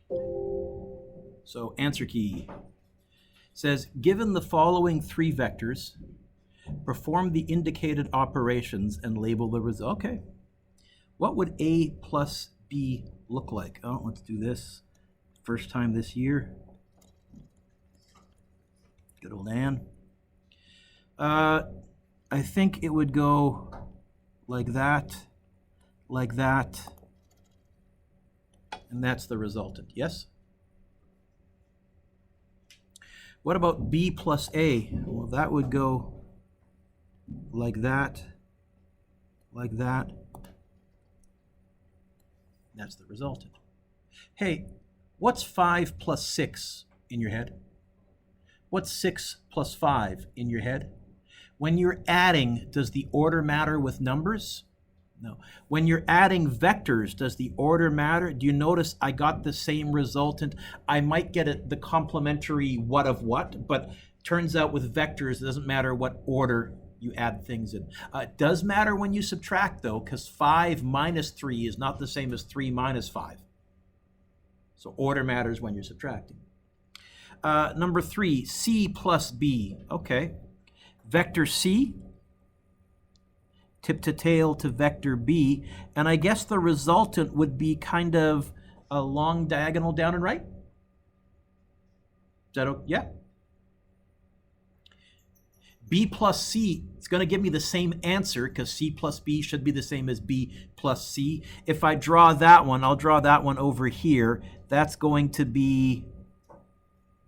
So answer key says, given the following three vectors, perform the indicated operations and label the result. Okay. What would A plus B look like? Oh, let's do this. First time this year. Good old Ann. I think it would go like that, and that's the resultant. Yes? What about B plus A? Well, that would go like that. That's the resultant. Hey, what's 5 plus 6 in your head? What's 6 plus 5 in your head? When you're adding, does the order matter with numbers? No. When you're adding vectors, does the order matter? Do you notice I got the same resultant? I might get the complementary what of what, but turns out with vectors, it doesn't matter what order you add things in. It does matter when you subtract, though, because 5 minus 3 is not the same as 3 minus 5. So order matters when you're subtracting. Number 3, C plus B. Okay. Vector C, tip to tail to vector B, and I guess the resultant would be kind of a long diagonal down and right? Is that okay? Yeah. B plus C, it's going to give me the same answer because C plus B should be the same as B plus C. If I draw that one, I'll draw that one over here. That's going to be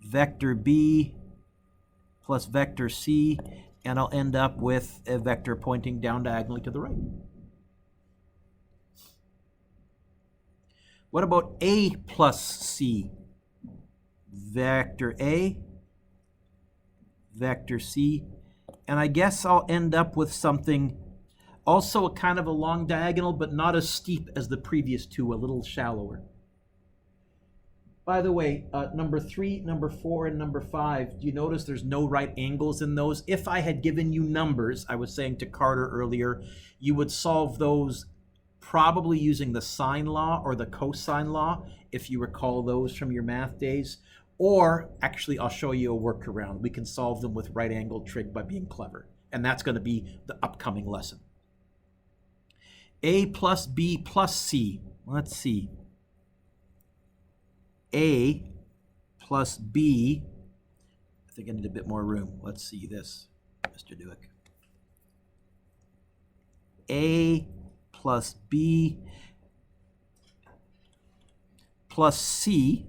vector B plus vector C, and I'll end up with a vector pointing down diagonally to the right. What about A plus C? Vector A, vector C, and I guess I'll end up with something also a kind of a long diagonal, but not as steep as the previous two, a little shallower. By the way, number 3, number 4, and number 5, do you notice there's no right angles in those? If I had given you numbers, I was saying to Carter earlier, you would solve those probably using the sine law or the cosine law, if you recall those from your math days. Or, actually, I'll show you a workaround. We can solve them with right angle trig by being clever. And that's going to be the upcoming lesson. A plus B plus C. Let's see. A plus B, I think I need a bit more room. Let's see this, Mr. Dewick. A plus B plus C,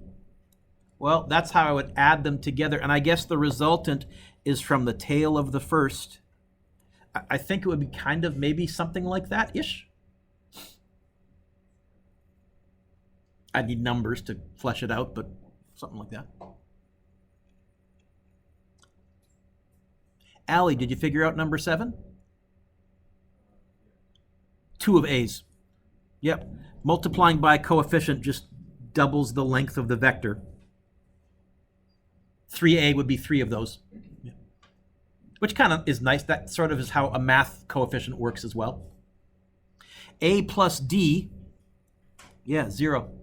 well, that's how I would add them together. And I guess the resultant is from the tail of the first. I think it would be kind of maybe something like that-ish. I need numbers to flesh it out, but something like that. Allie, did you figure out number 7? 2 of A's. Yep. Multiplying by coefficient just doubles the length of the vector. 3A would be 3 of those. Yeah. Which kind of is nice. That sort of is how a math coefficient works as well. A plus D, yeah, 0.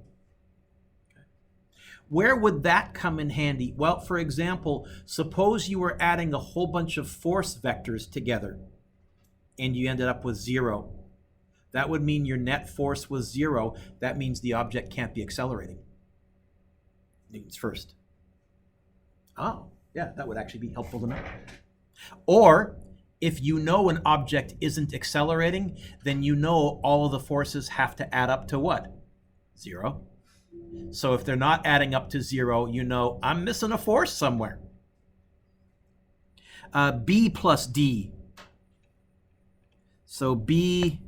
Where would that come in handy? Well, for example, suppose you were adding a whole bunch of force vectors together and you ended up with 0. That would mean your net force was 0. That means the object can't be accelerating. Newton's first. Oh, yeah, that would actually be helpful to know. Or if you know an object isn't accelerating, then you know all of the forces have to add up to what? 0. So if they're not adding up to 0, you know I'm missing a force somewhere. B plus D. So B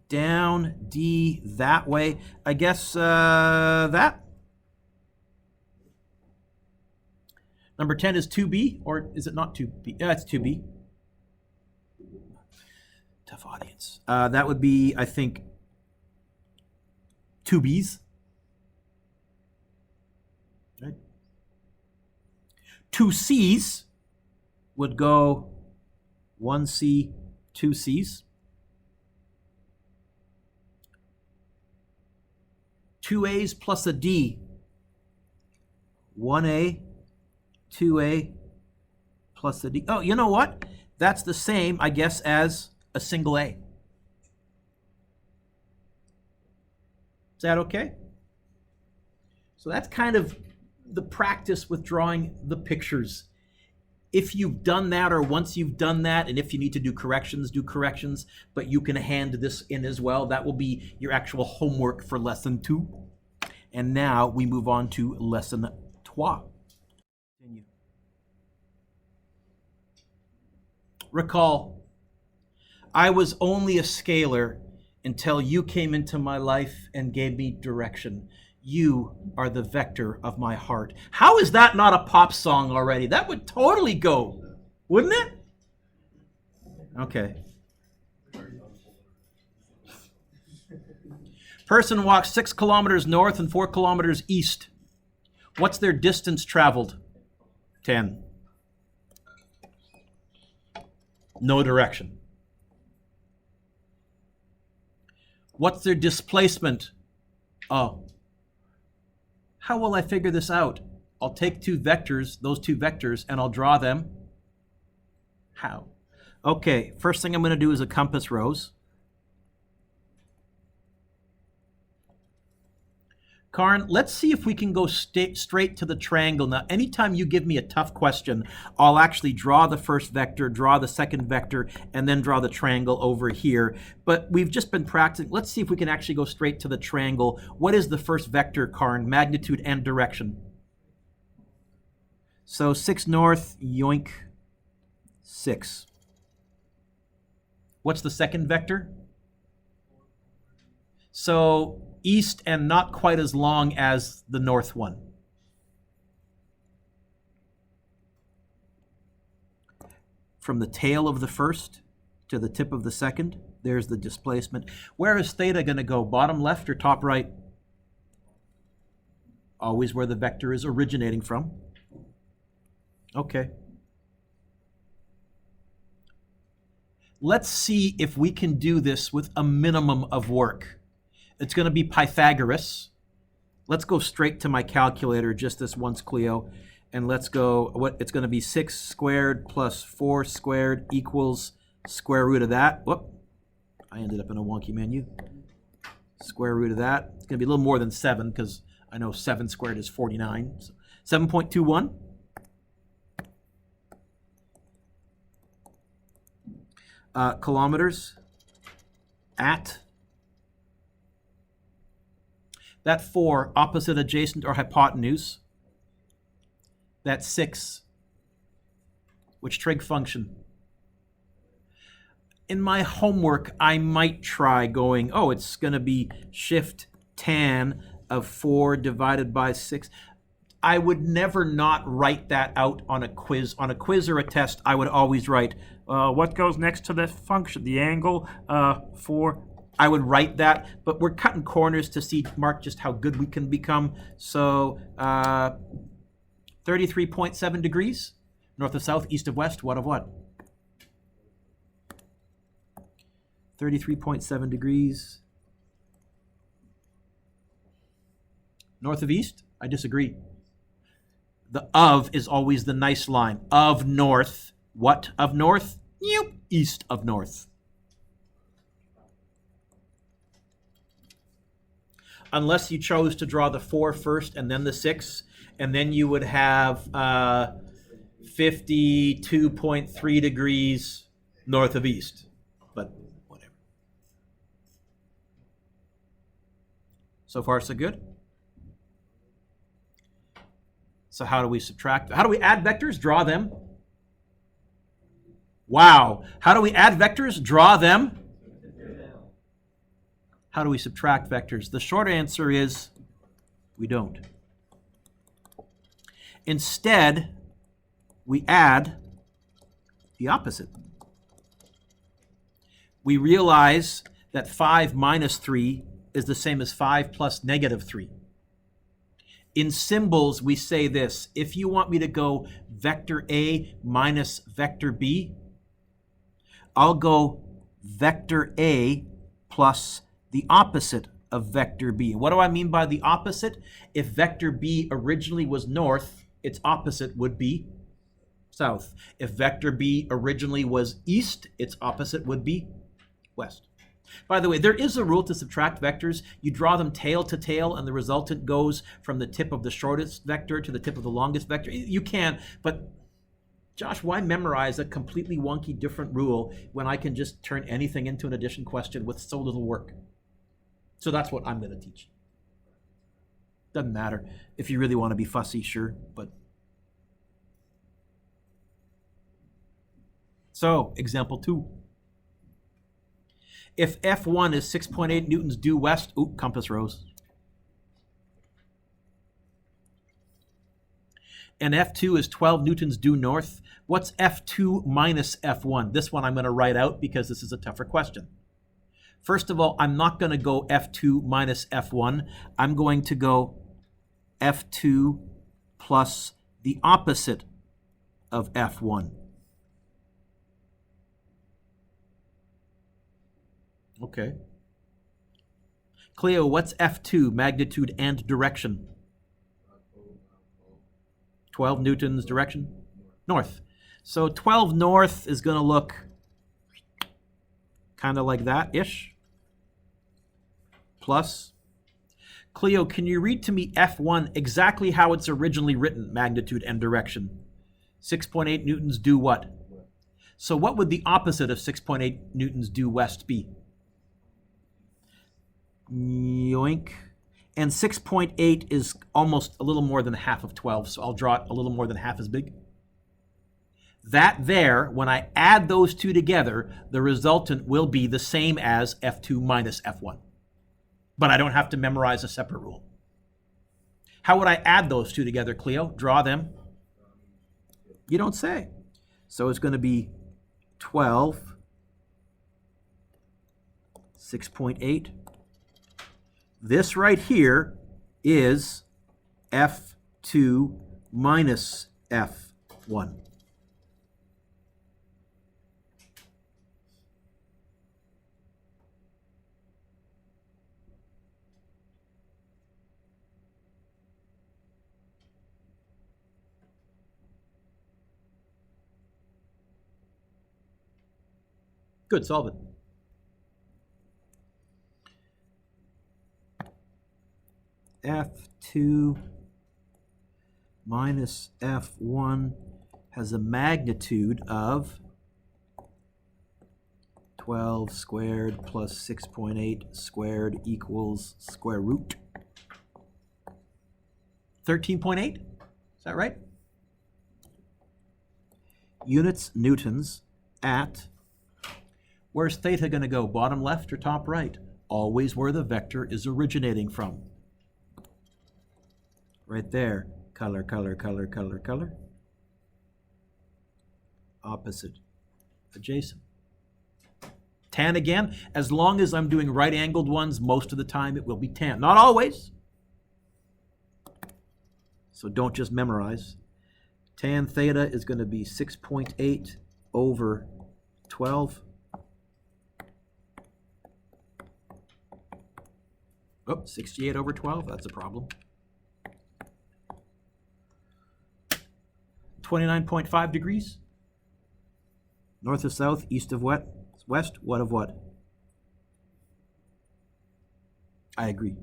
down, D that way. I guess that. Number 10 is 2B, or is it not 2B? Yeah, it's 2B. Tough audience. That would be, I think, 2 B's. Right. 2 C's would go 1 C, 2 C's. 2 A's plus a D. 1A, 2A, plus the D. Oh, you know what? That's the same, I guess, as a single A. Is that okay? So that's kind of the practice with drawing the pictures. If you've done that, or once you've done that, and if you need to do corrections, but you can hand this in as well. That will be your actual homework for lesson 2. And now we move on to lesson 3. Continue. Recall, I was only a scalar until you came into my life and gave me direction. You are the vector of my heart. How is that not a pop song already? That would totally go, wouldn't it? Okay. Person walks 6 kilometers north and 4 kilometers east. What's their distance traveled? 10. No direction. What's their displacement? Oh. How will I figure this out? I'll take those two vectors, and I'll draw them. How? Okay, first thing I'm going to do is a compass rose. Karin, let's see if we can go straight to the triangle. Now, anytime you give me a tough question, I'll actually draw the first vector, draw the second vector, and then draw the triangle over here. But we've just been practicing. Let's see if we can actually go straight to the triangle. What is the first vector, Karin? Magnitude and direction. So 6 north, yoink, 6. What's the second vector? So east and not quite as long as the north one. From the tail of the first to the tip of the second, there's the displacement. Where is theta going to go? Bottom left or top right? Always where the vector is originating from. Okay. Let's see if we can do this with a minimum of work. It's going to be Pythagoras. Let's go straight to my calculator just this once, Cleo. And let's go, it's going to be 6 squared plus 4 squared equals square root of that. Whoop, I ended up in a wonky menu. Square root of that. It's going to be a little more than 7 because I know 7 squared is 49. So 7.21. Kilometers at. That 4, opposite, adjacent, or hypotenuse. That 6, which trig function? In my homework, I might try going, oh, it's going to be shift tan of 4 divided by 6. I would never not write that out on a quiz. On a quiz or a test, I would always write, what goes next to the function? The angle for... I would write that, but we're cutting corners to see, mark just how good we can become. So 33.7 degrees, north of south, east of west, what of what? 33.7 degrees. North of east? I disagree. The of is always the nice line. Of north. What of north? Yep. East of north. Unless you chose to draw the 4 first and then the 6, and then you would have 52.3 degrees north of east. But whatever. So far, so good? So how do we subtract? How do we add vectors? Draw them. Wow. How do we add vectors? Draw them. How do we subtract vectors? The short answer is we don't. Instead, we add the opposite. We realize that 5 minus 3 is the same as 5 plus negative 3. In symbols, we say this. If you want me to go vector A minus vector B, I'll go vector A plus the opposite of vector B. What do I mean by the opposite? If vector B originally was north, its opposite would be south. If vector B originally was east, its opposite would be west. By the way, there is a rule to subtract vectors. You draw them tail to tail, and the resultant goes from the tip of the shortest vector to the tip of the longest vector. You can, but Josh, why memorize a completely wonky different rule when I can just turn anything into an addition question with so little work? So that's what I'm going to teach. Doesn't matter. If you really want to be fussy, sure, but... So, example 2. If F1 is 6.8 newtons due west, compass rose. And F2 is 12 newtons due north, what's F2 minus F1? This one I'm going to write out because this is a tougher question. First of all, I'm not going to go F2 minus F1. I'm going to go F2 plus the opposite of F1. Okay. Cleo, what's F2, magnitude and direction? 12 newtons direction? North. So 12 north is going to look kind of like that-ish. Plus. Cleo, can you read to me F1 exactly how it's originally written, magnitude and direction? 6.8 newtons due what? So what would the opposite of 6.8 newtons due west be? Yoink. And 6.8 is almost a little more than half of 12, so I'll draw it a little more than half as big. That there, when I add those two together, the resultant will be the same as F2 minus F1. But I don't have to memorize a separate rule. How would I add those two together, Cleo? Draw them. You don't say. So it's going to be 12, 6.8. This right here is F2 minus F1. Good, solve it. F2 minus F1 has a magnitude of 12 squared plus 6.8 squared equals square root 13.8. Is that right? Units, newtons, at, where's theta going to go? Bottom left or top right? Always where the vector is originating from. Right there. Color, color, color, color, color. Opposite. Adjacent. Tan again. As long as I'm doing right-angled ones, most of the time it will be tan. Not always. So don't just memorize. Tan theta is going to be 6.8 over 12. Oh, 68 over 12. That's a problem. 29.5 degrees. North of south, east of what? West, what of what? I agree.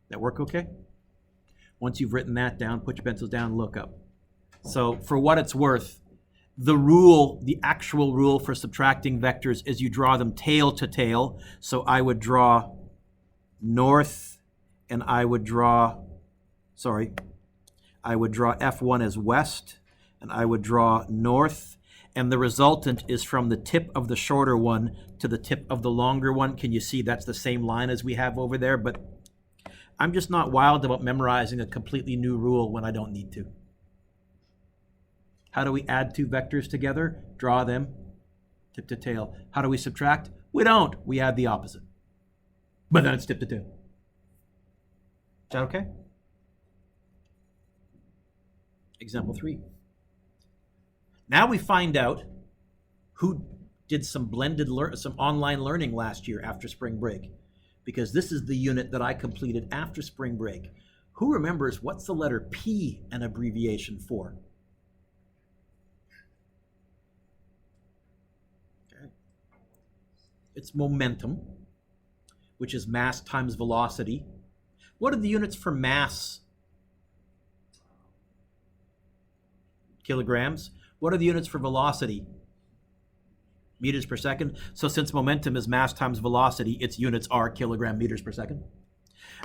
That work okay? Once you've written that down, put your pencils down and look up. So for what it's worth, the rule, the actual rule for subtracting vectors is you draw them tail to tail. So I would draw north and I would draw F1 as west and I would draw north, and the resultant is from the tip of the shorter one to the tip of the longer one. Can you see that's the same line as we have over there? But I'm just not wild about memorizing a completely new rule when I don't need to. How do we add two vectors together? Draw them tip to tail. How do we subtract? We don't. We add the opposite. But then it's tip to tail. Is that okay? Example 3. Now we find out who did some some online learning last year after spring break, because this is the unit that I completed after spring break. Who remembers what's the letter P an abbreviation for? Okay. It's momentum, which is mass times velocity. What are the units for mass? Kilograms. What are the units for velocity? Meters per second. So since momentum is mass times velocity, its units are kilogram meters per second.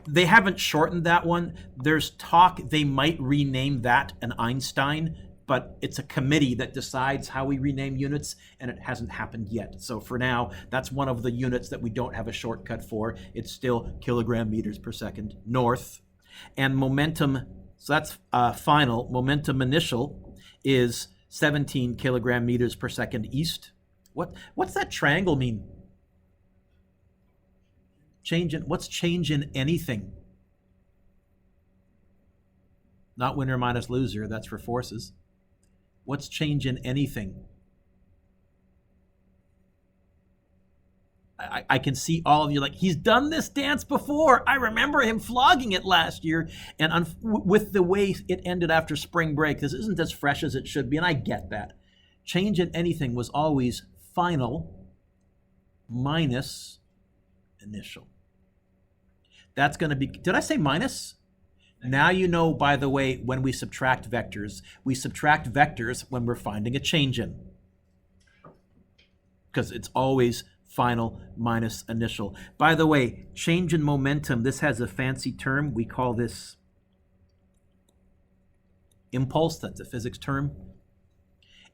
They haven't shortened that one. There's talk they might rename that an Einstein, but it's a committee that decides how we rename units, and it hasn't happened yet. So for now, that's one of the units that we don't have a shortcut for. It's still kilogram meters per second north. And momentum, so that's final. Momentum initial is 17 kilogram meters per second east. What's that triangle mean? What's change in anything? Not winner minus loser, that's for forces. What's change in anything? I can see all of you like, he's done this dance before. I remember him flogging it last year. And with the way it ended after spring break, this isn't as fresh as it should be, and I get that. Change in anything was always final minus initial. That's going to be, did I say minus? Now you know, by the way, when we subtract vectors when we're finding a change in. Because it's always final minus initial. By the way, change in momentum, this has a fancy term. We call this impulse. That's a physics term.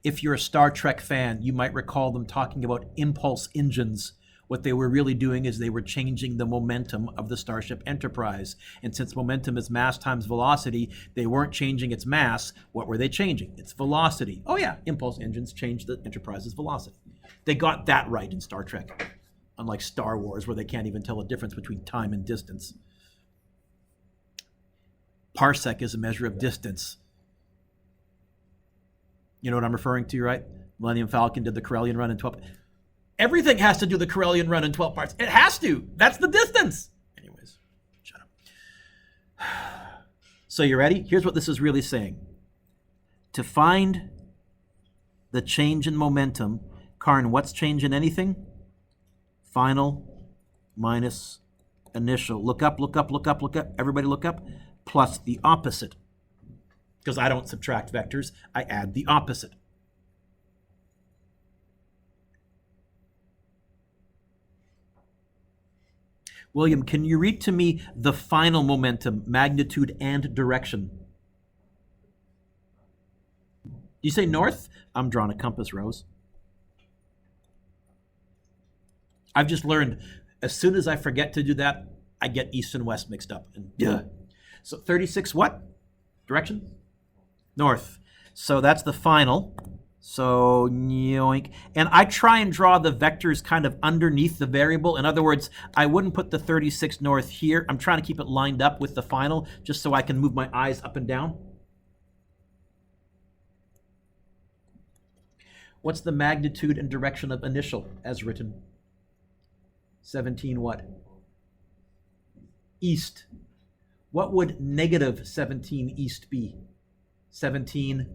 If you're a Star Trek fan, you might recall them talking about impulse engines. What they were really doing is they were changing the momentum of the Starship Enterprise. And since momentum is mass times velocity, they weren't changing its mass. What were they changing? Its velocity. Oh yeah, impulse engines change the Enterprise's velocity. They got that right in Star Trek, unlike Star Wars, where they can't even tell the difference between time and distance. Parsec is a measure of distance. You know what I'm referring to, right? Millennium Falcon did the Corellian run in 12. Everything has to do the Corellian run in 12 parts. It has to. That's the distance. Anyways, shut up. So you ready? Here's what this is really saying. To find the change in momentum, Karn, what's change in anything? Final minus initial. Look up, look up, look up, look up. Everybody look up. Plus the opposite. Because I don't subtract vectors, I add the opposite. William, can you read to me the final momentum, magnitude, and direction? You say north? I'm drawing a compass, Rose. I've just learned, as soon as I forget to do that, I get east and west mixed up. And so 36 what? Direction? North. So that's the final. So, yoink. And I try and draw the vectors kind of underneath the variable. In other words, I wouldn't put the 36 north here. I'm trying to keep it lined up with the final, just so I can move my eyes up and down. What's the magnitude and direction of initial as written? 17 what? East. What would negative 17 east be? 17.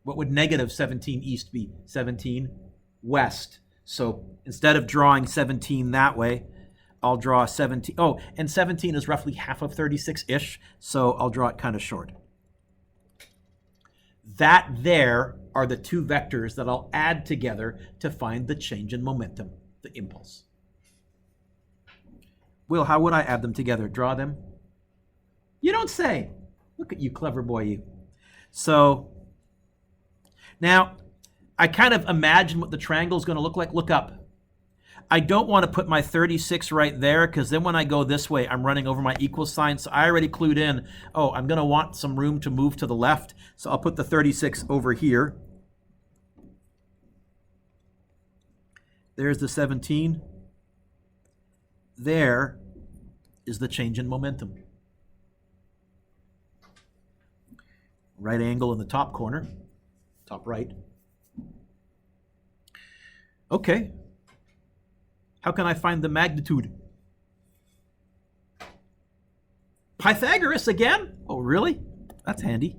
What would negative 17 east be? 17 west. So instead of drawing 17 that way, I'll draw 17. Oh, and 17 is roughly half of 36-ish, so I'll draw it kind of short. That there are the two vectors that I'll add together to find the change in momentum, the impulse. Will, how would I add them together? Draw them? You don't say. Look at you, clever boy, you. So now I kind of imagine what the triangle is going to look like. Look up. I don't want to put my 36 right there, because then when I go this way, I'm running over my equal sign. So I already clued in, oh, I'm going to want some room to move to the left. So I'll put the 36 over here. There's the 17. There is the change in momentum. Right angle in the top corner, top right. Okay. How can I find the magnitude? Pythagoras again? Oh, really? That's handy.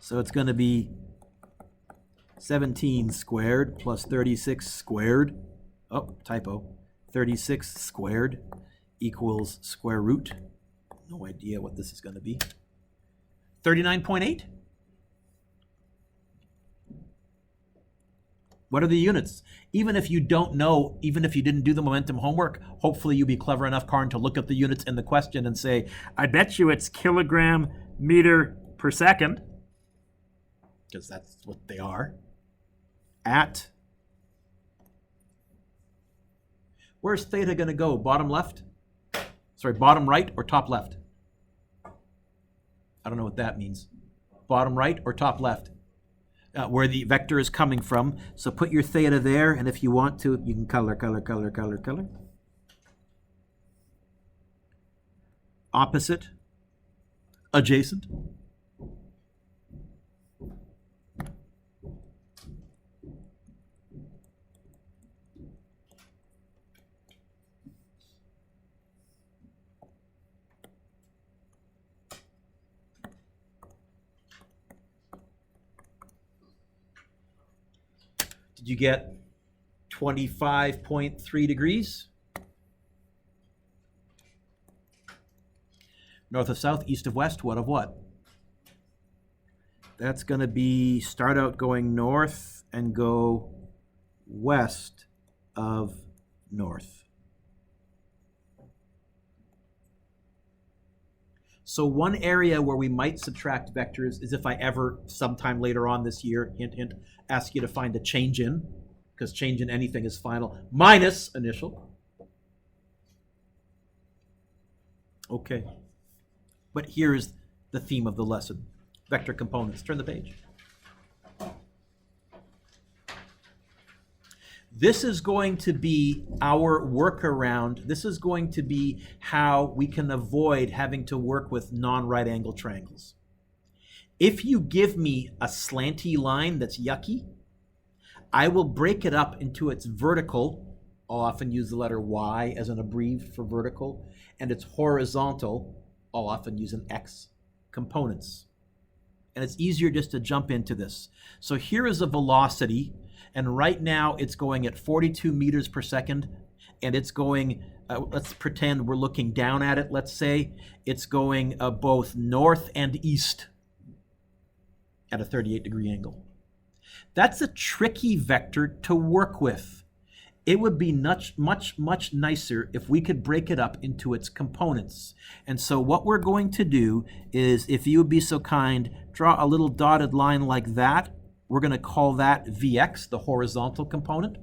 So it's going to be 17 squared plus 36 squared. Oh, typo. 36 squared equals square root. No idea what this is going to be. 39.8? What are the units? Even if you don't know, even if you didn't do the momentum homework, hopefully you'll be clever enough, Karn, to look up the units in the question and say, I bet you it's kilogram meter per second, because that's what they are, at, where's theta going to go? Bottom left? Sorry, bottom right or top left? I don't know what that means. Bottom right or top left? Where the vector is coming from. So put your theta there, and if you want to, you can color. Opposite, adjacent. Did you get 25.3 degrees? North of south, east of west, what of what? That's going to be, start out going north and go west of north. So one area where we might subtract vectors is if I ever, sometime later on this year, hint, hint, ask you to find a change in, because change in anything is final, minus initial. Okay. But here's the theme of the lesson. Vector components. Turn the page. This is going to be our workaround. This is going to be how we can avoid having to work with non-right angle triangles. If you give me a slanty line that's yucky, I will break it up into its vertical. I'll often use the letter Y as an abbrev for vertical, and its horizontal. I'll often use an X components. And it's easier just to jump into this. So here is a velocity, and right now it's going at 42 meters per second, and it's going, let's pretend we're looking down at it, let's say. It's going both north and east at a 38-degree angle. That's a tricky vector to work with. It would be much nicer if we could break it up into its components. And so what we're going to do is, if you would be so kind, draw a little dotted line like that. We're going to call that Vx, the horizontal component.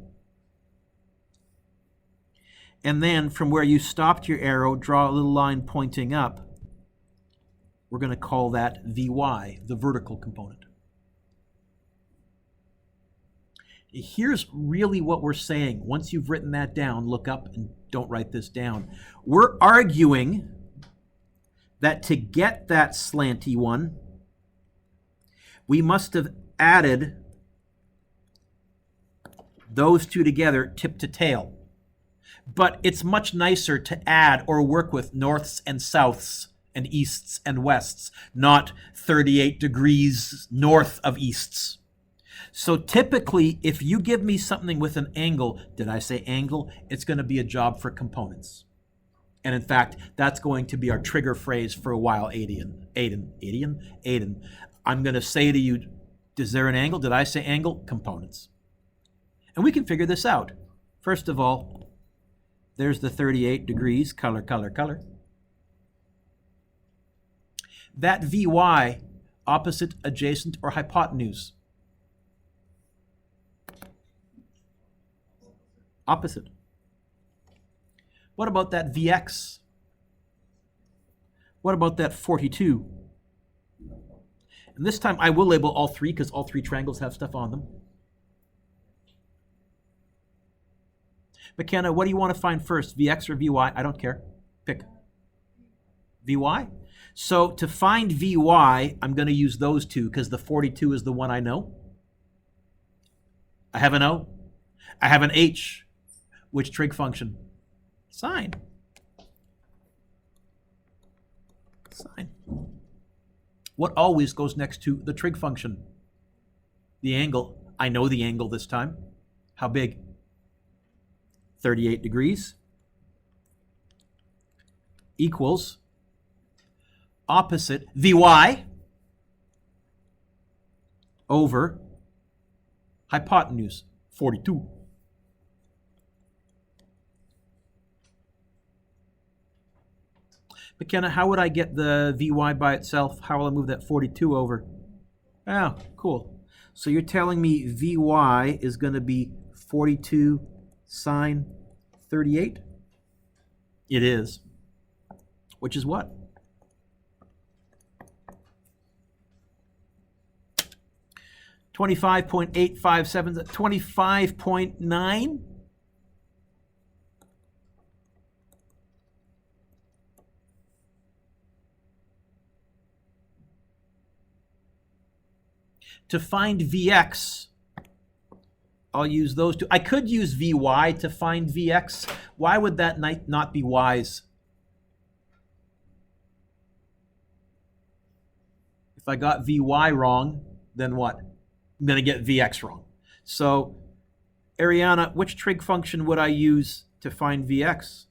And then from where you stopped your arrow, draw a little line pointing up. We're going to call that Vy, the vertical component. Here's really what we're saying. Once you've written that down, look up and don't write this down. We're arguing that to get that slanty one, we must have added those two together tip to tail. But it's much nicer to add or work with norths and souths and easts and wests, not 38 degrees north of easts. So typically, if you give me something with an angle, did I say angle? It's going to be a job for components. And in fact, that's going to be our trigger phrase for a while, Aiden. I'm going to say to you, is there an angle? Did I say angle? Components. And we can figure this out. First of all, there's the 38 degrees, color. That Vy, opposite, adjacent, or hypotenuse? Opposite. What about that Vx? What about that 42? And this time I will label all three because all three triangles have stuff on them. McKenna, what do you want to find first? Vx or Vy? I don't care. Pick. Vy? So to find Vy, I'm going to use those two because the 42 is the one I know. I have an O. I have an H. Which trig function? Sine. Sine. What always goes next to the trig function? The angle. I know the angle this time. How big? 38 degrees equals opposite Vy over hypotenuse, 42. McKenna, how would I get the Vy by itself? How will I move that 42 over? Oh, cool. So you're telling me Vy is going to be 42 sine 38? It is. Which is what? 25.857, 25.9? To find Vx, I'll use those two. I could use Vy to find Vx. Why would that not be wise? If I got Vy wrong, then what? I'm going to get Vx wrong. So, Ariana, which trig function would I use to find Vx?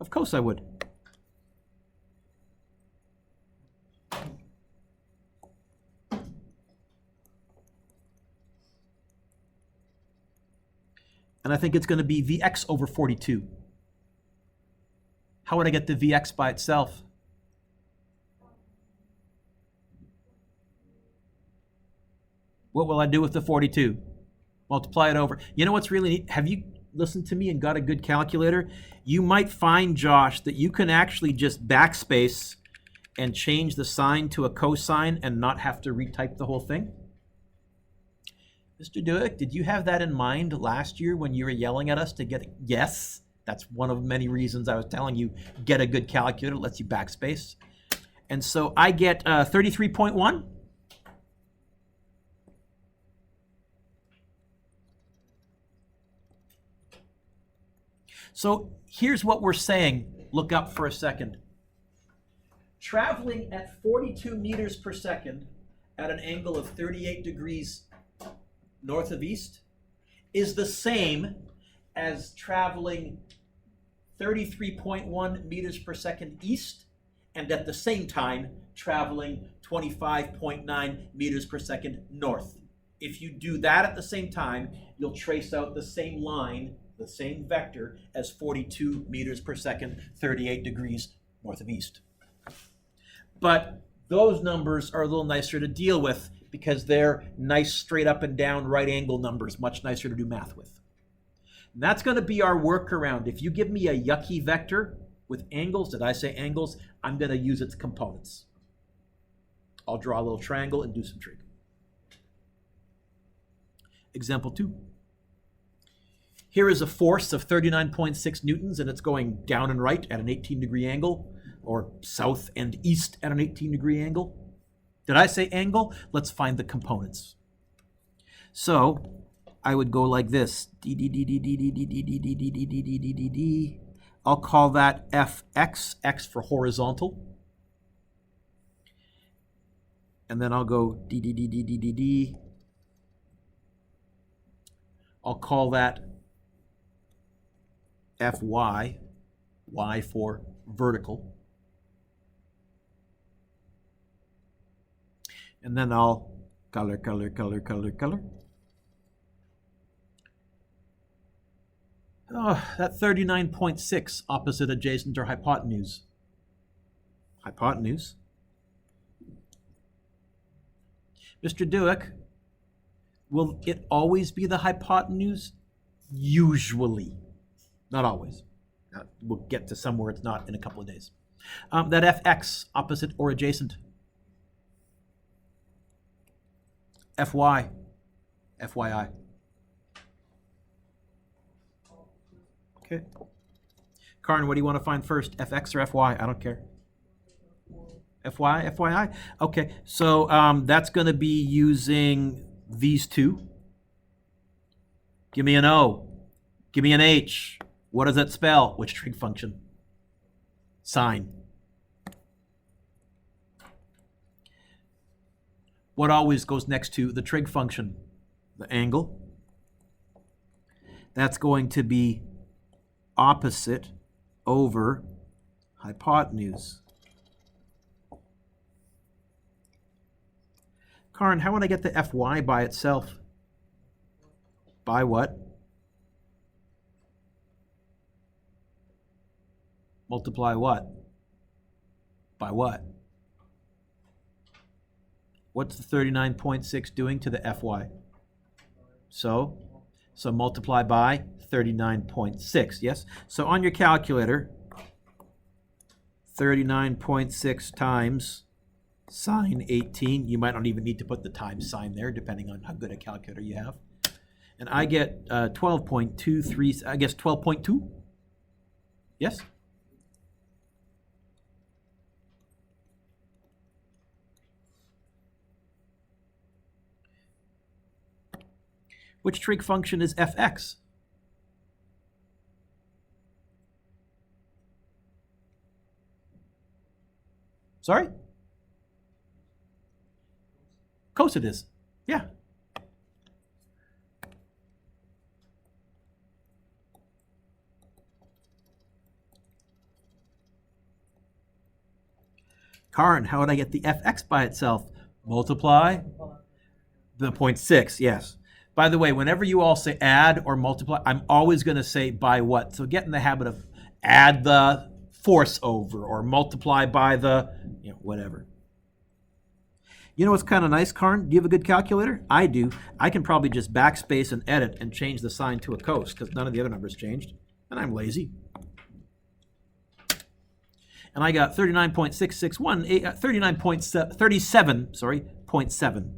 Of course I would. And I think it's going to be Vx over 42. How would I get the Vx by itself? What will I do with the 42? Multiply it over. You know what's really neat? Have you listened to me and got a good calculator? You might find, Josh, that you can actually just backspace and change the sine to a cosine and not have to retype the whole thing. Mr. Duick, did you have that in mind last year when you were yelling at us to get it? Yes, that's one of many reasons I was telling you, get a good calculator, lets you backspace. And so I get 33.1. So here's what we're saying. Look up for a second. Traveling at 42 meters per second at an angle of 38 degrees north of east is the same as traveling 33.1 meters per second east and at the same time traveling 25.9 meters per second north. If you do that at the same time, you'll trace out the same line, the same vector as 42 meters per second, 38 degrees north of east. But those numbers are a little nicer to deal with because they're nice straight up and down right angle numbers, much nicer to do math with. And that's going to be our workaround. If you give me a yucky vector with angles, did I say angles? I'm going to use its components. I'll draw a little triangle and do some trig. Example 2. Here is a force of 39.6 newtons, and it's going down and right at an 18-degree angle, or south and east at an 18-degree angle. Did I say angle? Let's find the components. So I would go like this. I'll call that Fx, x for horizontal. And then I'll go d. I'll call that Fy, y for vertical. And then I'll color. Oh, that 39.6 opposite, adjacent, or hypotenuse. Hypotenuse. Mr. Duick, will it always be the hypotenuse? Usually. Not always. We'll get to somewhere it's not in a couple of days. That Fx, opposite or adjacent. Fy, FYI. Okay. Karn, what do you want to find first, fx or fy? I don't care. Fy, FYI? Okay, so that's going to be using these two. Give me an O. Give me an H. What does that spell? Which trig function? Sine. What always goes next to the trig function? The angle. That's going to be opposite over hypotenuse. Karn, how would I get the Fy by itself? By what? Multiply what? By what? What's the 39.6 doing to the Fy? So multiply by 39.6, yes? So on your calculator, 39.6 times sine 18. You might not even need to put the times sign there, depending on how good a calculator you have. And I get 12.23, I guess 12.2? Yes? Which trig function is fx? Sorry? Cos it is. Yeah. Karn, how would I get the fx by itself? Multiply the 0.6, yes. By the way, whenever you all say add or multiply, I'm always going to say by what. So get in the habit of add the force over or multiply by the, whatever. You know what's kind of nice, Karn? Do you have a good calculator? I do. I can probably just backspace and edit and change the sign to a cos because none of the other numbers changed. And I'm lazy. And I got 39.661, 39.37, sorry, 0.7.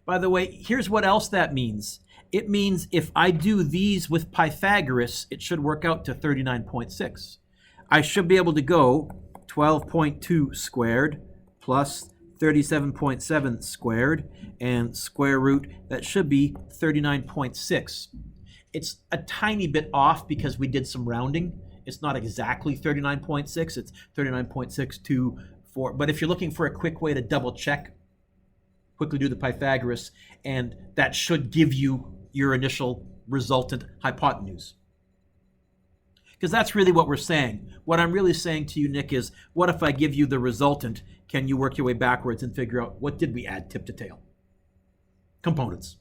By the way, here's what else that means. It means if I do these with Pythagoras, it should work out to 39.6. I should be able to go 12.2 squared plus 37.7 squared and square root. That should be 39.6. It's a tiny bit off because we did some rounding. It's not exactly 39.6. It's 39.624. But if you're looking for a quick way to double check, quickly do the Pythagoras, and that should give you your initial resultant hypotenuse. Because that's really what we're saying. What I'm really saying to you, Nick, is what if I give you the resultant? Can you work your way backwards and figure out what did we add tip to tail? Components.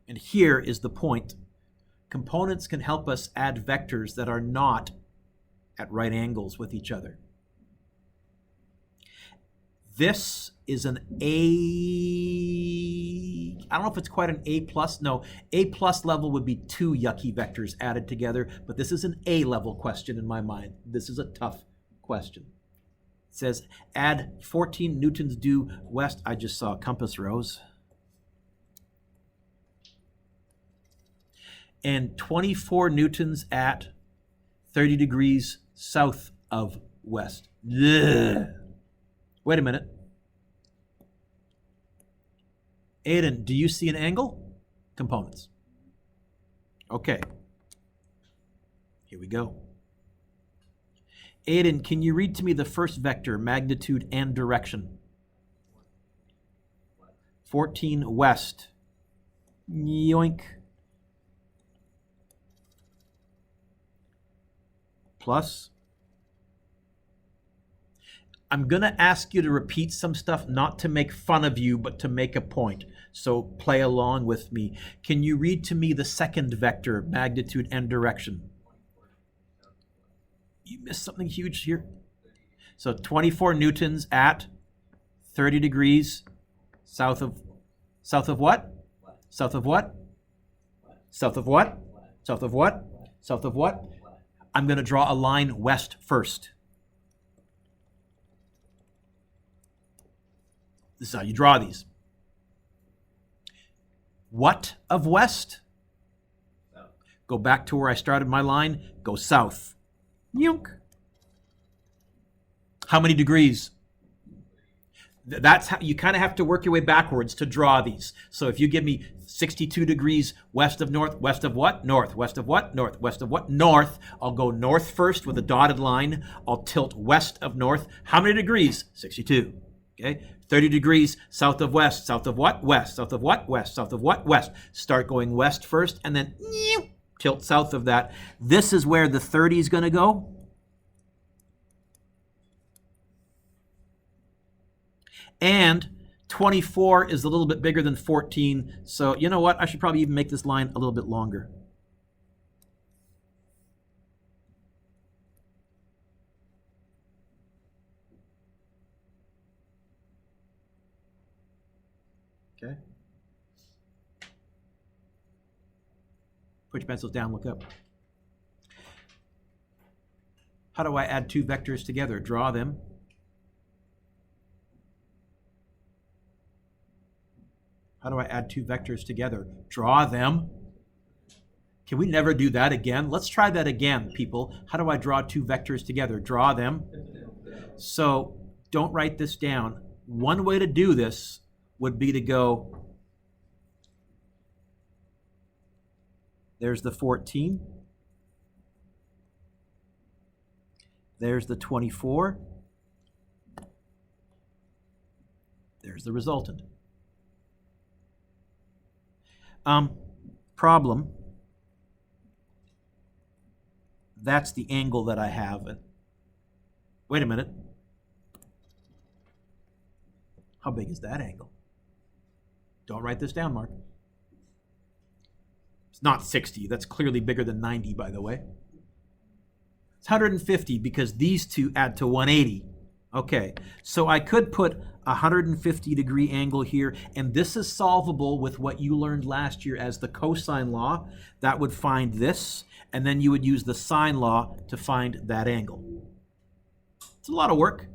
And here is the point. Components can help us add vectors that are not at right angles with each other. This is an A, I don't know if it's quite an A plus. No, A plus level would be two yucky vectors added together, but this is an A level question in my mind. This is a tough question. It says add 14 newtons due west. I just saw compass rose. And 24 newtons at 30 degrees south of west. Ugh. Wait a minute. Aiden, do you see an angle? Components. Okay. Here we go. Aiden, can you read to me the first vector, magnitude and direction? 14 west. Yoink. Plus. I'm going to ask you to repeat some stuff, not to make fun of you, but to make a point. So play along with me. Can you read to me the second vector, magnitude and direction? You missed something huge here. So 24 newtons at 30 degrees south of what? South of what? South of what? South of what? South of what? I'm going to draw a line west first. This is how you draw these. What of west? South. Go back to where I started my line. Go south. Yunk. How many degrees? That's how you kind of have to work your way backwards to draw these. So if you give me 62 degrees west of north, west of what? North. West of what? North. West of what? North. I'll go north first with a dotted line. I'll tilt west of north. How many degrees? 62. Okay. 30 degrees south of west. South of what? West. South of what? West. South of what? West. Start going west first and then tilt south of that. This is where the 30 is going to go. And 24 is a little bit bigger than 14. So you know what? I should probably even make this line a little bit longer. Okay. Put your pencils down, look up. How do I add two vectors together? Draw them. How do I add two vectors together? Draw them. Can we never do that again? Let's try that again, people. How do I draw two vectors together? Draw them. So don't write this down. One way to do this would be to go, there's the 14. There's the 24. There's the resultant. Problem. That's the angle that I have. Wait a minute. How big is that angle? Don't write this down, Mark. It's not 60. That's clearly bigger than 90, by the way. It's 150 because these two add to 180. Okay, so I could put a 150 degree angle here, and this is solvable with what you learned last year as the cosine law. That would find this, and then you would use the sine law to find that angle. It's a lot of work.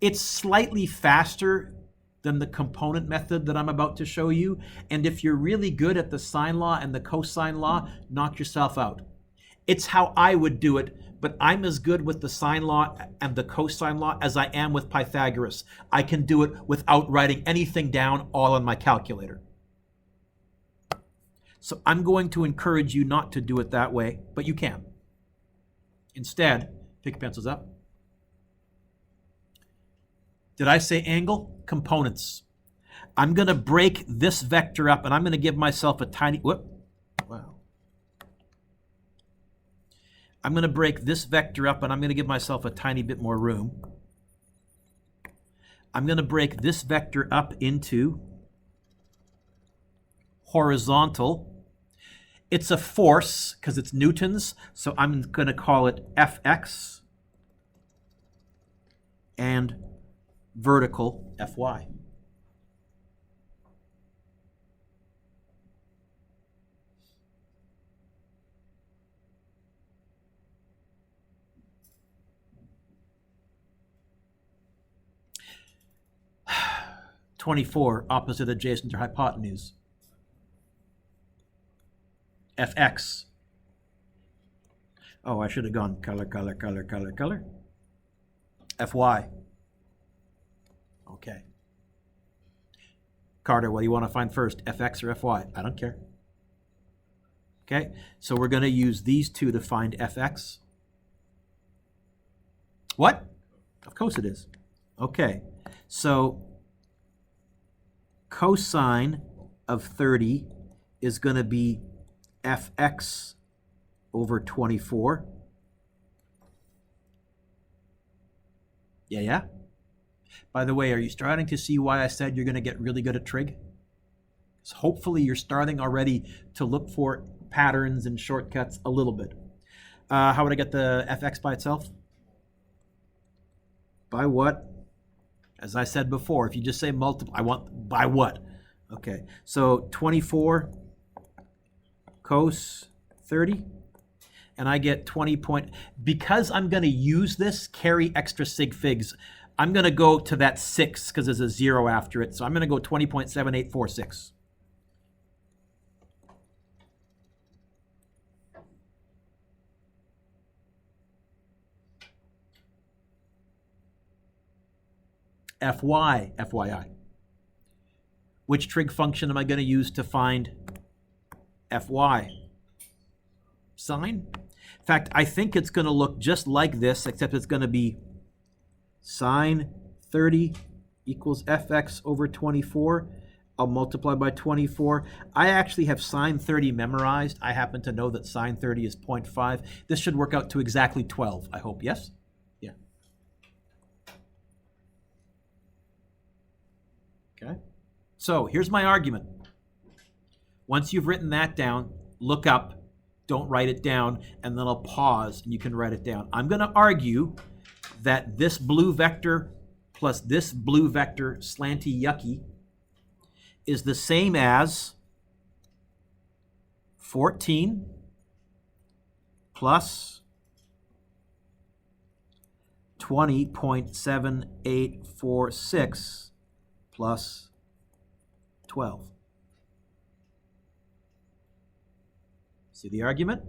It's slightly faster than the component method that I'm about to show you, and if you're really good at the sine law and the cosine law, knock yourself out. It's how I would do it, but I'm as good with the sine law and the cosine law as I am with Pythagoras. I can do it without writing anything down, all on my calculator. So I'm going to encourage you not to do it that way, but you can. Instead, pick your pencils up. Did I say angle? Components. I'm going to break this vector up, and I'm going to give myself a tiny... Whoop. Wow. I'm going to break this vector up, and I'm going to give myself a tiny bit more room. I'm going to break this vector up into horizontal. It's a force because it's newtons, so I'm going to call it Fx, and vertical Fy. (24) opposite adjacent or hypotenuse. Fx. Oh, I should have gone color. Fy. Okay. Carter, what do you want to find first, Fx or Fy? I don't care. Okay, so we're going to use these two to find Fx. What? Of course it is. Okay, so cosine of 30 is going to be Fx over 24. Yeah? By the way, are you starting to see why I said you're going to get really good at trig? So hopefully you're starting already to look for patterns and shortcuts a little bit. How would I get the Fx by itself? By what? As I said before, if you just say multiply, I want by what? Okay, so 24 cos 30, and I get 20 point. Because I'm going to use this, carry extra sig figs. I'm going to go to that 6 because there's a 0 after it. So I'm going to go 20.7846. FYI. Which trig function am I going to use to find Fy? Sine? In fact, I think it's going to look just like this, except it's going to be sine 30 equals fx over 24. I'll multiply by 24. I actually have sine 30 memorized. I happen to know that sine 30 is 0.5. This should work out to exactly 12, I hope. Yes? Yeah. Okay. So here's my argument. Once you've written that down, look up, don't write it down, and then I'll pause and you can write it down. I'm going to argue that this blue vector plus this blue vector, slanty yucky, is the same as 14 plus 20.7846 plus 12. See the argument?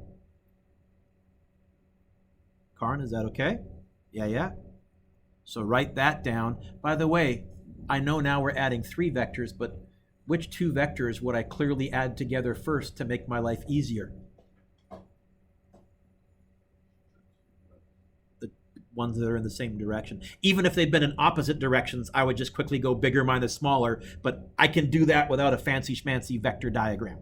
Karn, is that okay? Yeah. So write that down. By the way, I know now we're adding 3 vectors, but which 2 vectors would I clearly add together first to make my life easier? The ones that are in the same direction. Even if they've been in opposite directions, I would just quickly go bigger minus smaller, but I can do that without a fancy schmancy vector diagram.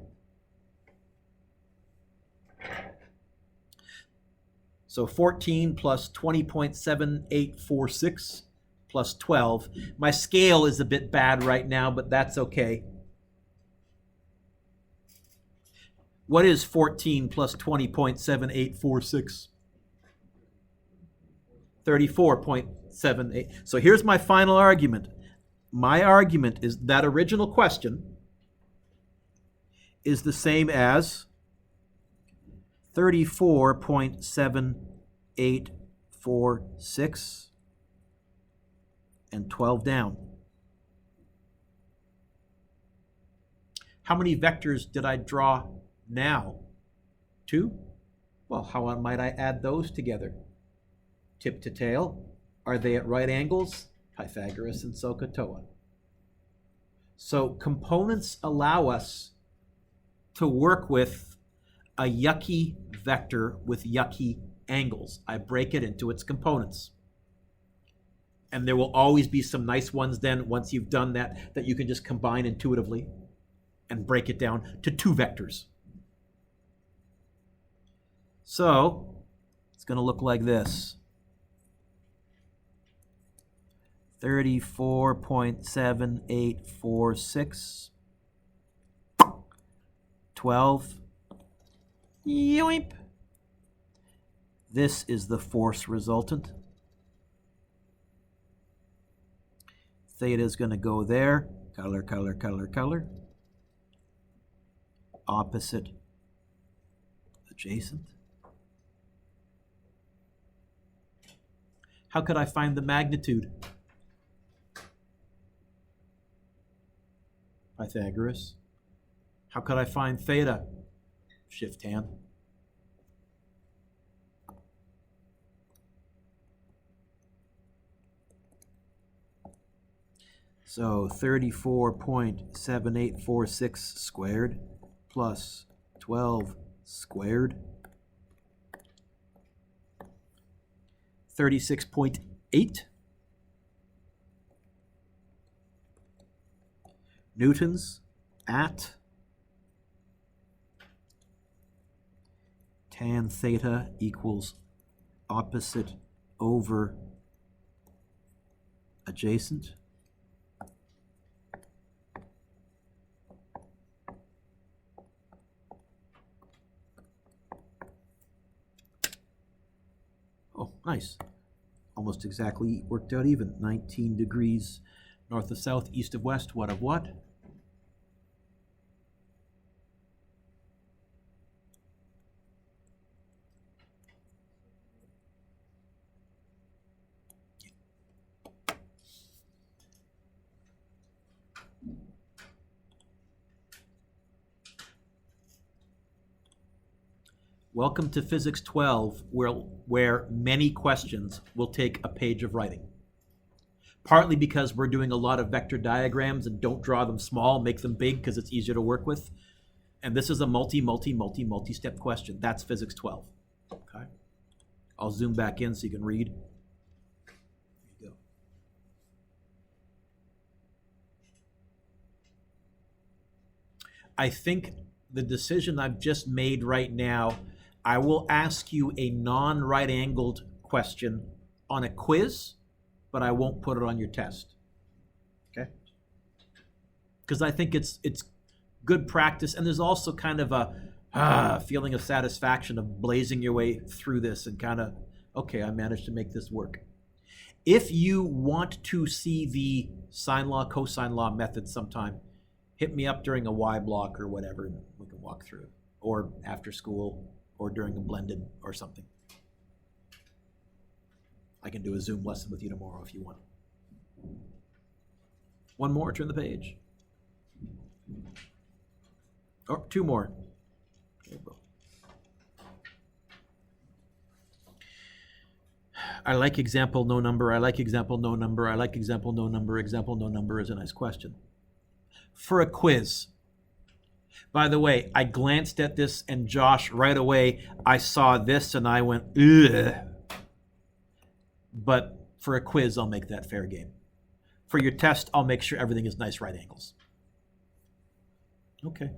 So 14 plus 20.7846 plus 12. My scale is a bit bad right now, but that's okay. What is 14 plus 20.7846? 34.78. So here's my final argument. My argument is that original question is the same as 34.7846 and 12 down. How many vectors did I draw now? 2? Well, how might I add those together? Tip to tail. Are they at right angles? Pythagoras and SOHCAHTOA. So components allow us to work with a yucky vector with yucky angles. I break it into its components. And there will always be some nice ones then, once you've done that you can just combine intuitively and break it down to 2 vectors. So it's going to look like this. 34.7846, 12. Yoimp. This is the force resultant. Theta is going to go there. Color. Opposite, adjacent. How could I find the magnitude? Pythagoras. How could I find theta? Shift tan. So 34.7846 squared plus 12 squared. 36.8 newtons at tan theta equals opposite over adjacent. Oh, nice. Almost exactly worked out even. 19 degrees north of south, east of west. What of what? Welcome to Physics 12, where many questions will take a page of writing. Partly because we're doing a lot of vector diagrams and don't draw them small, make them big because it's easier to work with. And this is a multi-step question. That's Physics 12. Okay. I'll zoom back in so you can read. There you go. I think the decision I've just made right now, I will ask you a non-right-angled question on a quiz, but I won't put it on your test. Okay? Because I think it's good practice, and there's also kind of a feeling of satisfaction of blazing your way through this and kind of, okay, I managed to make this work. If you want to see the sine law, cosine law method sometime, hit me up during a Y block or whatever, and we can walk through it, or after school, or during a blended or something. I can do a Zoom lesson with you tomorrow if you want. One more, turn the page. Or two more. I like example, no number. I like example, no number. I like example, no number. Example, no number is a nice question. For a quiz. By the way, I glanced at this, and Josh, right away, I saw this and I went, ugh. But for a quiz, I'll make that fair game. For your test, I'll make sure everything is nice right angles. Okay.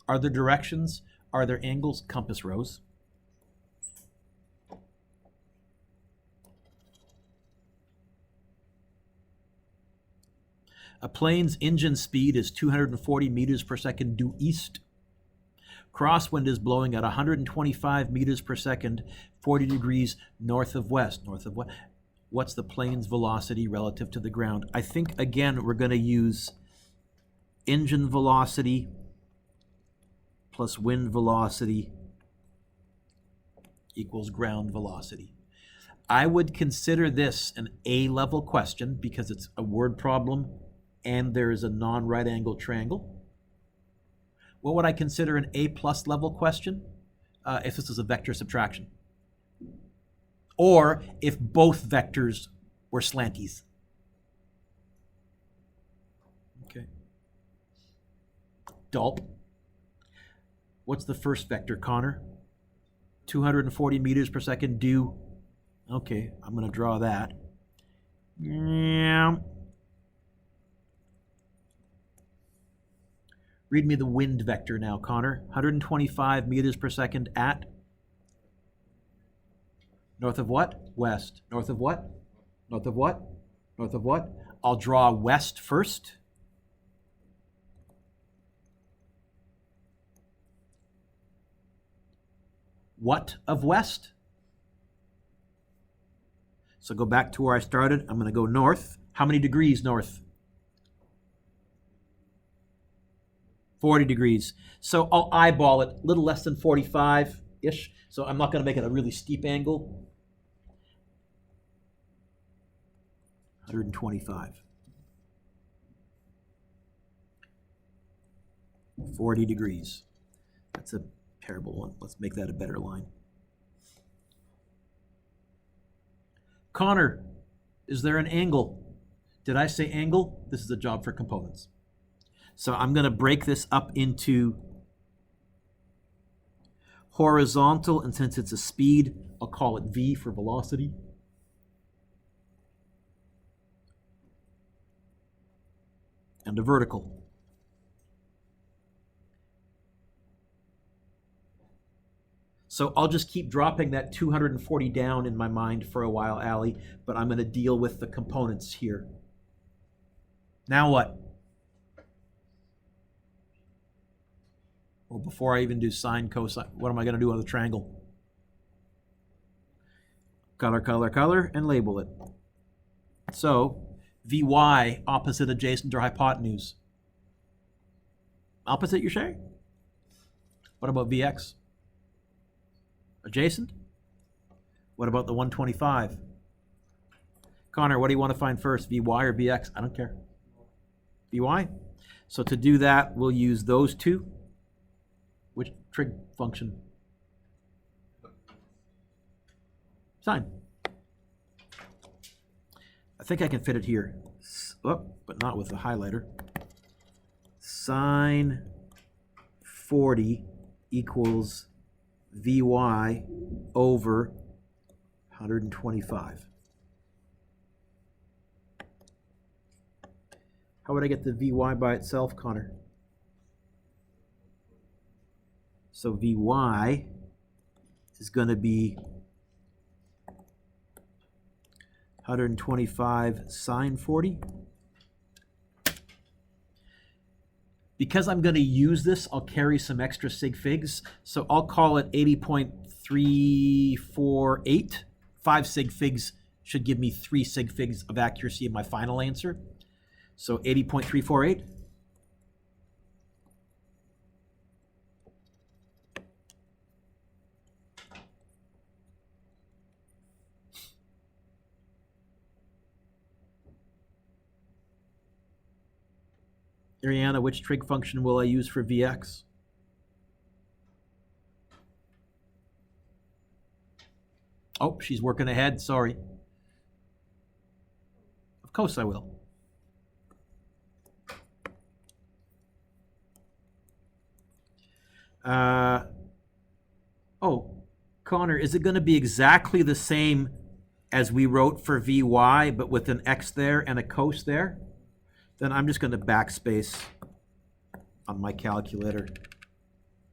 Are there directions? Are there angles? Compass rose. A plane's engine speed is 240 meters per second due east. Crosswind is blowing at 125 meters per second, 40 degrees north of west. North of what? What's the plane's velocity relative to the ground? I think, again, we're going to use engine velocity plus wind velocity equals ground velocity. I would consider this an A-level question because it's a word problem and there is a non-right angle triangle. What would I consider an A-plus level question? If this is a vector subtraction. Or if both vectors were slanties. Okay. Dulp. What's the first vector, Connor? 240 meters per second due. Okay, I'm going to draw that. Yeah. Read me the wind vector now, Connor. 125 meters per second at? North of what? West. North of what? North of what? North of what? I'll draw west first. What of west? So go back to where I started. I'm going to go north. How many degrees north? 40 degrees. So I'll eyeball it, a little less than 45-ish. So I'm not going to make it a really steep angle. 125. 40 degrees. That's a terrible one. Let's make that a better line. Connor, is there an angle? Did I say angle? This is a job for components. So I'm going to break this up into horizontal, and since it's a speed, I'll call it V for velocity. And a vertical. So I'll just keep dropping that 240 down in my mind for a while, Allie, but I'm going to deal with the components here. Now what? Well, before I even do sine, cosine, what am I going to do on the triangle? Color, color, color, and label it. So, Vy, opposite, adjacent, or hypotenuse. Opposite, you're saying? What about Vx? Adjacent? What about the 125? Connor, what do you want to find first, Vy or Vx? I don't care. Vy? So to do that, we'll use those two. trig function? Sine. I think I can fit it here. Oh, but not with the highlighter. Sine 40 equals Vy over 125. How would I get the Vy by itself, Connor? So Vy is going to be 125 sine 40. Because I'm going to use this, I'll carry some extra sig figs. So I'll call it 80.348. 5 sig figs should give me 3 sig figs of accuracy in my final answer. So 80.348. Ariana, which trig function will I use for Vx? Oh, she's working ahead. Sorry. Of course I will. Oh, Connor, is it going to be exactly the same as we wrote for Vy, but with an x there and a cos there? Then I'm just going to backspace on my calculator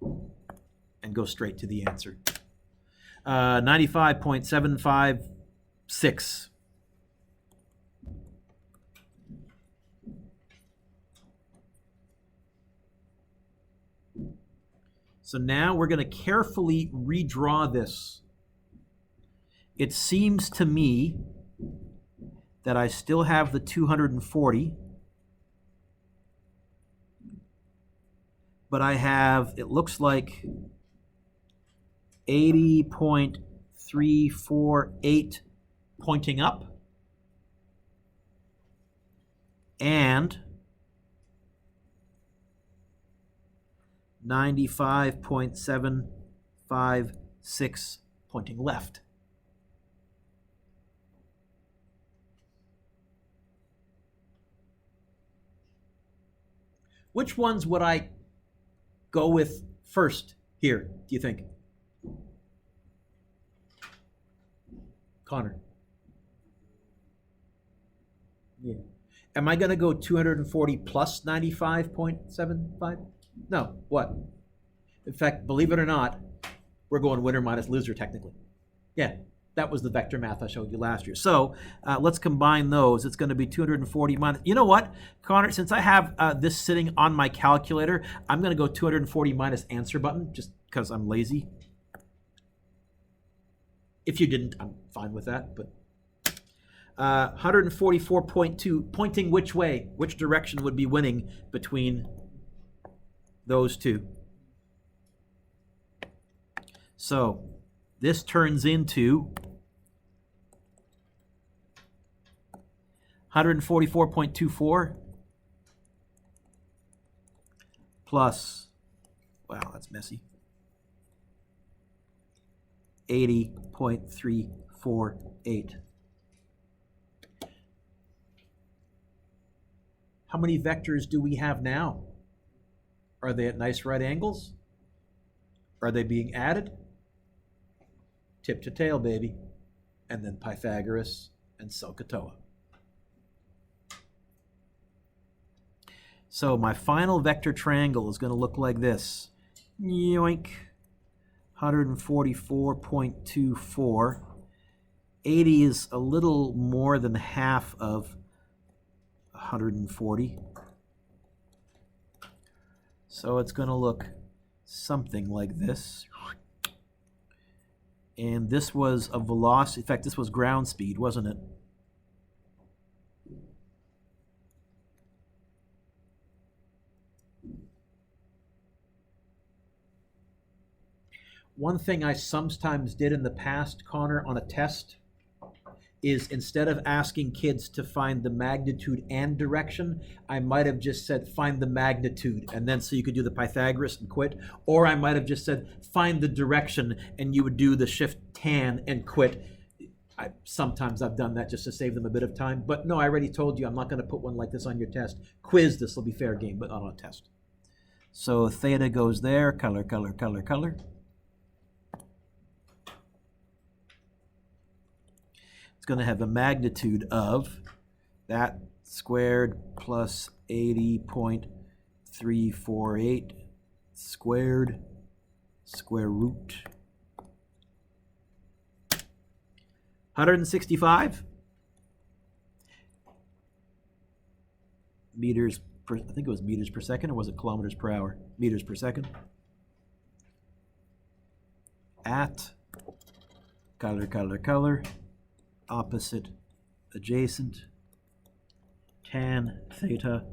and go straight to the answer. 95.756. So now we're going to carefully redraw this. It seems to me that I still have the 240. But I have, it looks like 80.348 pointing up and 95.756 pointing left. Which ones would I go with first here, do you think? Connor. Yeah. Am I going to go 240 plus 95.75? No. What? In fact, believe it or not, we're going winner minus loser technically. Yeah, that was the vector math I showed you last year. So let's combine those. It's going to be 240 minus. You know what, Connor? Since I have this sitting on my calculator, I'm going to go 240 minus answer button just because I'm lazy. If you didn't, I'm fine with that. But 144.2, pointing which way? Which direction would be winning between those two? So this turns into 144.24 plus, wow, that's messy, 80.348. How many vectors do we have now? Are they at nice right angles? Are they being added? Tip to tail, baby. And then Pythagoras and SOHCAHTOA. So my final vector triangle is going to look like this. Yoink. 144.24. 80 is a little more than half of 140. So it's going to look something like this. And this was a velocity, in fact, this was ground speed, wasn't it? One thing I sometimes did in the past, Connor, on a test, is instead of asking kids to find the magnitude and direction, I might have just said find the magnitude, and then so you could do the Pythagoras and quit. Or I might have just said find the direction, and you would do the shift tan and quit. Sometimes I've done that just to save them a bit of time. But no, I already told you I'm not going to put one like this on your test. Quiz, this will be fair game, but not on a test. So theta goes there, color, color, color, color. It's going to have a magnitude of that squared plus 80.348 squared square root 165 meters per, I think it was meters per second, or was it kilometers per hour? Meters per second. At color, color, color, opposite, adjacent, tan theta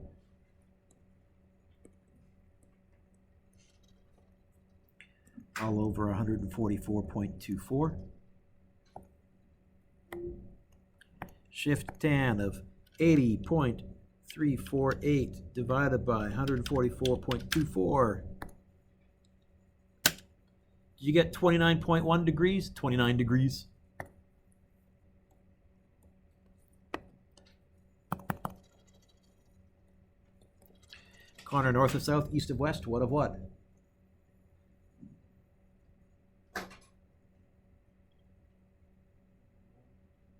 all over 144.24. Shift tan of 80.348 divided by 144.24. Did you get 29.1 degrees? 29 degrees. Corner north of south, east of west, what of what?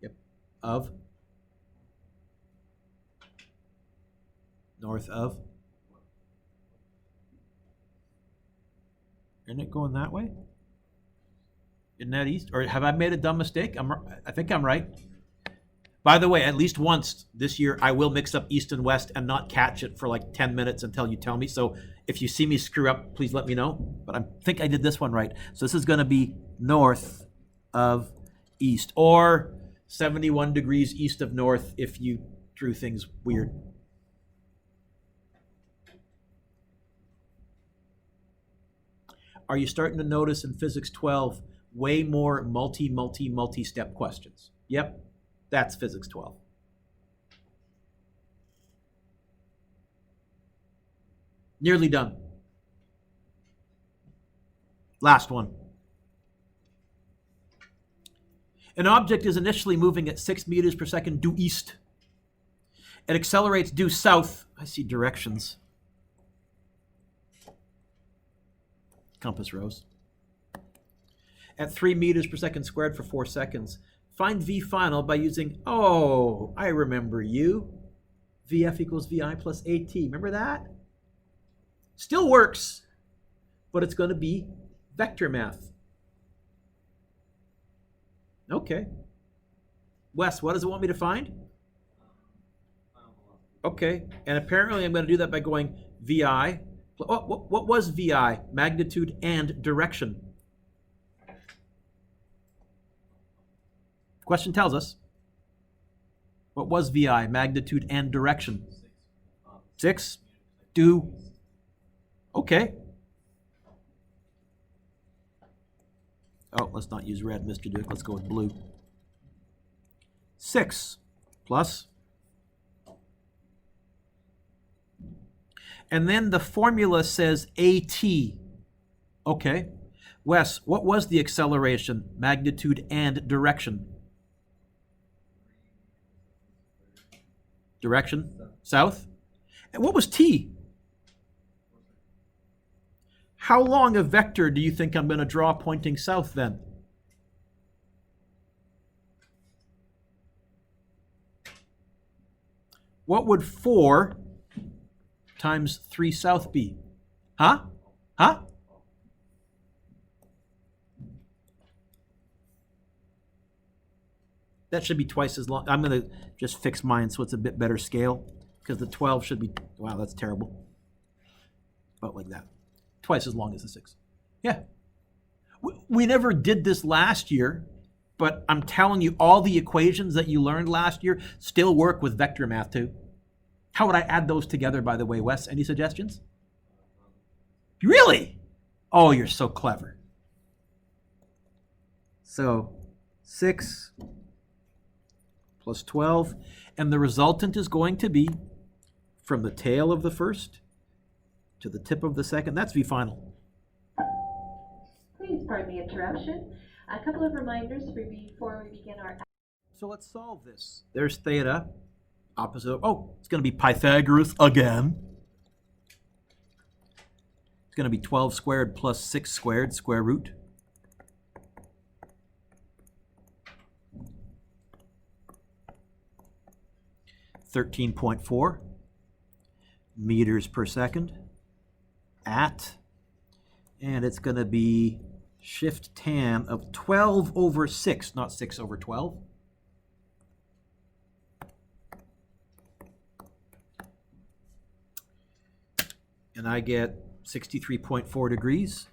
Yep. Of? North of? Isn't it going that way? Isn't that east? Or have I made a dumb mistake? I think I'm right. By the way, at least once this year, I will mix up east and west and not catch it for like 10 minutes until you tell me. So if you see me screw up, please let me know. But I think I did this one right. So this is going to be north of east, or 71 degrees east of north if you drew things weird. Are you starting to notice in Physics 12 way more multi-step questions? Yep. That's Physics 12. Nearly done. Last one. An object is initially moving at 6 meters per second due east. It accelerates due south. I see directions. Compass rose. At 3 meters per second squared for 4 seconds. Find V final by using, oh, I remember you. VF equals VI plus AT. Remember that? Still works, but it's going to be vector math. Okay. Wes, what does it want me to find? Okay, and apparently I'm going to do that by going VI. What was VI? Magnitude and direction. Question tells us, what was VI? Magnitude and direction. 6. Do. Okay. Oh, let's not use red, Mr. Duke. Let's go with blue. 6 plus. And then the formula says AT. Okay. Wes, what was the acceleration, magnitude, and direction? Direction? South? And what was T? How long a vector do you think I'm going to draw pointing south then? What would 4 times 3 south be? Huh? Huh? That should be twice as long. I'm going to just fix mine so it's a bit better scale, because the 12 should be, wow, that's terrible. About like that. Twice as long as the 6. Yeah. We never did this last year, but I'm telling you, all the equations that you learned last year still work with vector math too. How would I add those together, by the way, Wes? Any suggestions? Really? Oh, you're so clever. So 6 plus 12. And the resultant is going to be from the tail of the first to the tip of the second. That's V final. Please pardon the interruption. A couple of reminders before we begin our... So let's solve this. There's theta. Opposite. Oh, it's going to be Pythagoras again. It's going to be 12 squared plus 6 squared, square root. (13.4) meters per second at, and it's going to be shift tan of 12 over 6, not 6 over 12. And I get 63.4 degrees.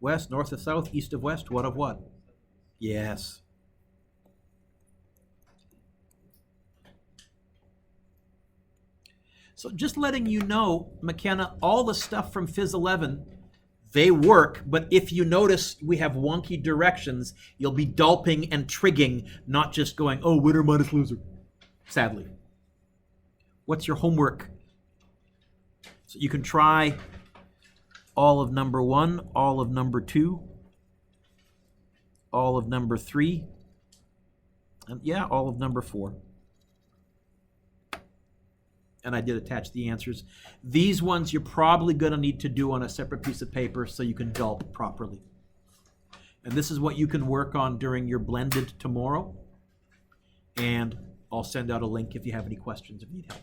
West, north of south, east of west, what of what? Yes. So just letting you know, McKenna, all the stuff from Phys 11, they work, but if you notice we have wonky directions, you'll be dulping and trigging, not just going, oh, winner minus loser, sadly. What's your homework? So you can try all of number 1, all of number 2, all of number 3, and yeah, all of number 4. And I did attach the answers. These ones you're probably going to need to do on a separate piece of paper so you can gulp properly. And this is what you can work on during your blended tomorrow. And I'll send out a link if you have any questions, if you need help.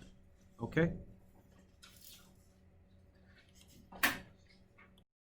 Okay?